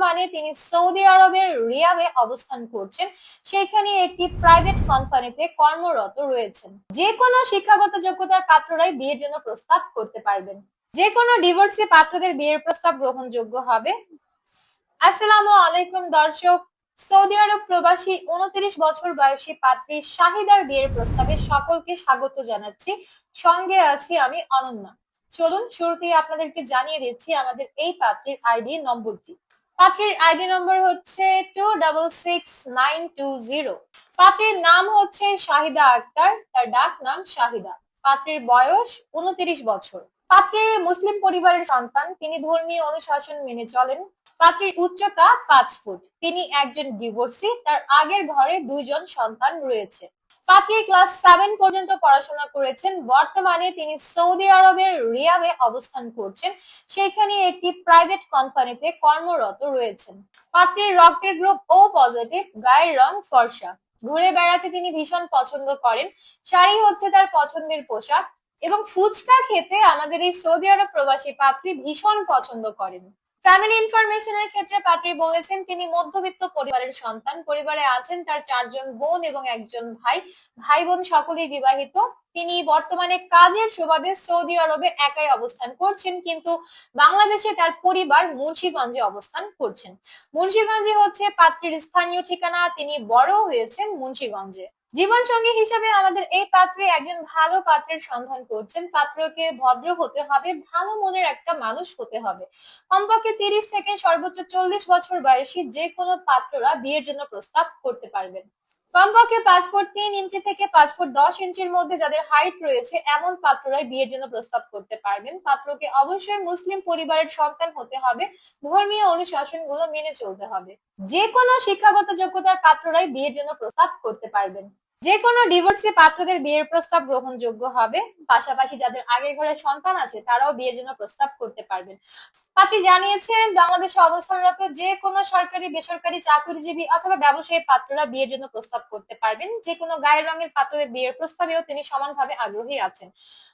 বর্তমানে তিনি সৌদি আরবের রিয়াদে অবস্থান করছেন, সেখানে একটি প্রাইভেট কোম্পানিতে কর্মরত রয়েছেন। যে কোনো শিক্ষাগত যোগ্যতার পাত্ররাই বিয়ের জন্য প্রস্তাব করতে পারবেন। যে কোনো ডিভোর্সি পাত্রদের বিয়ের প্রস্তাব গ্রহণযোগ্য হবে। আসসালামু আলাইকুম দর্শক, সৌদি আরব প্রবাসী 29 বছর বয়সী পাত্রী শাহিদার বিয়ের প্রস্তাবে সকলকে স্বাগত জানাচ্ছি। সঙ্গে আছি আমি অনন্যা। চলুন শুরুতেই আপনাদেরকে জানিয়ে দিচ্ছি আমাদের এই পাত্রীর আইডি নম্বরটি। পাত্রীর আইডি নম্বর হচ্ছে 266920। পাত্রীর নাম হচ্ছে শাহিদা আক্তার, তার ডাক নাম শাহিদা। পাত্রীর বয়স 29 বছর। পাত্রী মুসলিম পরিবারের সন্তান, তিনি ধর্মীয় অনুশাসন মেনে চলেন। পাত্রীর উচ্চতা 5 ফুট। তিনি একজন ডিভোর্সি, তার আগের ঘরে 2 জন সন্তান রয়েছে। পাত্রী ক্লাস 7 পর্যন্ত পড়াশোনা করেছেন। বর্তমানে তিনি সৌদি আরবের রিয়াদে অবস্থান করছেন, সেখানে একটি প্রাইভেট কোম্পানিতে কর্মরত রয়েছেন। পাত্রীর রক্তের গ্রুপ ও পজিটিভ, গায়ের রং ফর্সা। ঘুরে বেড়াতে তিনি ভীষণ পছন্দ করেন। শাড়ি হচ্ছে তার পছন্দের পোশাক এবং ফুচকা খেতে আমাদের এই সৌদি আরব প্রবাসী পাত্রী ভীষণ পছন্দ করেন। ফ্যামিলি ইনফরমেশনের ক্ষেত্রে পাত্রী বলেছেন তিনি মধ্যবিত্ত পরিবারের সন্তান। পরিবারে আছেন তার 4 জন বোন এবং 1 জন ভাই। ভাই বোন সকলেই বিবাহিত। তিনি বর্তমানে কাজের সুবাদে সৌদি আরবে একাই অবস্থান করছেন, কিন্তু বাংলাদেশে তার পরিবার মুন্সিগঞ্জে অবস্থান করছেন। মুন্সিগঞ্জে হচ্ছে পাত্রীর স্থানীয় ঠিকানা। তিনি বড় হয়েছেন মুন্সিগঞ্জে। জীবন সঙ্গী হিসেবে আমাদের এই পাত্রে একজন ভালো পাত্রের সন্ধান করছেন। পাত্রকে ভদ্র হতে হবে, ভালো মনের একটা মানুষ হতে হবে। কমপক্ষে 30 থেকে সর্বোচ্চ 40 বছর বয়সী যে কোনো পাত্ররা বিয়ের জন্য প্রস্তাব করতে পারবেন। কমপক্ষে 5 ফুট 3 ইঞ্চি থেকে 5 ফুট 10 ইঞ্চির মধ্যে যাদের হাইট রয়েছে এমন পাত্ররাই বিয়ের জন্য প্রস্তাব করতে পারবেন। পাত্রকে অবশ্যই মুসলিম পরিবারের সন্তান হতে হবে, ধর্মীয় অনুশাসনগুলো মেনে চলতে হবে। যে কোনো শিক্ষাগত যোগ্যতার পাত্ররাই বিয়ের জন্য প্রস্তাব করতে পারবেন। যে কোনো ডিভোর্সি পাত্রদের বিয়ের প্রস্তাব গ্রহণযোগ্য হবে। পাশাপাশি যাদের আগের ঘরে সন্তান আছে তারাও বিয়ের জন্য প্রস্তাব করতে পারবেন। পাত্রী জানিয়েছেন বাংলাদেশে অবস্থানরত যে কোনো সরকারি বেসরকারি চাকরিজীবী অথবা ব্যবসায়ী পাত্ররা বিয়ের জন্য প্রস্তাব করতে পারবেন। যে কোনো গায়ের রঙের পাত্রদের বিয়ের প্রস্তাবেও তিনি সমানভাবে আগ্রহী আছেন।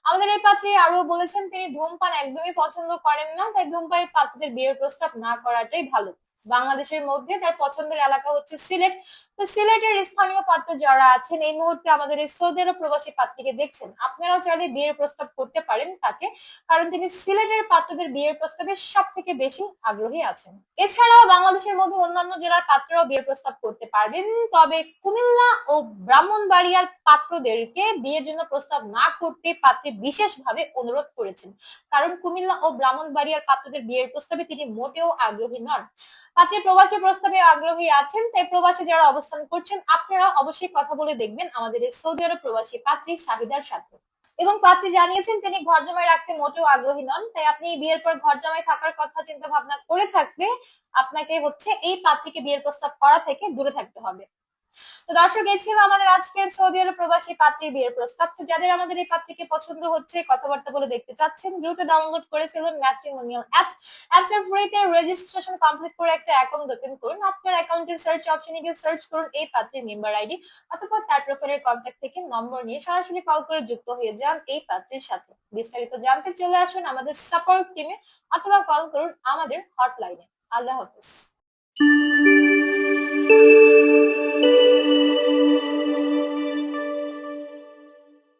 আমাদের এই পাত্রী আরো বলেছেন তিনি ধূমপান একদমই পছন্দ করেন না, তাই ধূমপায়ী পাত্রদের বিয়ের প্রস্তাব না করাটাই ভালো। বাংলাদেশের মধ্যে তার পছন্দের এলাকা হচ্ছে সিলেট। তো সিলেটের স্থানীয় পাত্র যারা আছেন এই মুহূর্তে আমাদের এই সৌদি আরব প্রবাসী পাত্রীকে দেখছেন, আপনারাও চাইলে বিয়ের প্রস্তাব করতে পারেন তাকে, কারণ তিনি সিলেটের পাত্রদের বিয়ের প্রস্তাবে সব থেকে বেশি আগ্রহী আছেন। এছাড়াও বাংলাদেশের মধ্যে অন্যান্য জেলার পাত্ররাও বিয়ের প্রস্তাব করতে পারবেন, তবে কুমিল্লা ও ব্রাহ্মণবাড়িয়ার পাত্রদেরকে বিয়ের জন্য প্রস্তাব না করতে পাত্রী বিশেষভাবে অনুরোধ করেছেন, কারণ কুমিল্লা ও ব্রাহ্মণবাড়িয়ার পাত্রদের বিয়ের প্রস্তাবে তিনি মোটেও আগ্রহী নন। পাত্রী প্রবাসী প্রস্তাবে আগ্রহী আছেন, তাই প্রবাসী যারা অবস্থান করছেন আপনারা অবশ্যই কথা বলে দেখবেন আমাদের এই সৌদি আরব প্রবাসী পাত্রী শাহিদার সাথে। এবং পাত্রী জানিয়েছেন তিনি ঘর জামাই রাখতে মোটেও আগ্রহী নন, তাই আপনি বিয়ের পর ঘর জামাই থাকার কথা চিন্তা ভাবনা করে থাকলে আপনাকে হচ্ছে এই পাত্রীকে বিয়ের প্রস্তাব করা থেকে দূরে থাকতে হবে। তো দর্শক, এই ছিল আমাদের আজকের সৌদি আরব প্রবাসী পাত্রীর বিয়ের প্রস্তাব। তো যাদের আমাদের এই পাত্রীকে পছন্দ হচ্ছে, কথাবার্তা বলে দেখতে চাচ্ছেন, দ্রুত ডাউনলোড করে ফেলুন ম্যাট্রিমোনিয়াল অ্যাপস। অ্যাপসের ফ্রিতে রেজিস্ট্রেশন কমপ্লিট করে একটা অ্যাকাউন্ট ওপেন করুন। আপনার অ্যাকাউন্টের সার্চ অপশনে গিয়ে সার্চ করুন এই পাত্রীর মেম্বার আইডি, অথবা তার প্রোফাইলের কন্ট্যাক্ট থেকে নম্বর নিয়ে সরাসরি কল করে যুক্ত হয়ে যান এই পাত্রীর সাথে। বিস্তারিত জানতে চলে আসুন আমাদের সাপোর্ট টিমে, অথবা কল করুন আমাদের হটলাইনে। আল্লাহ হাফেজ।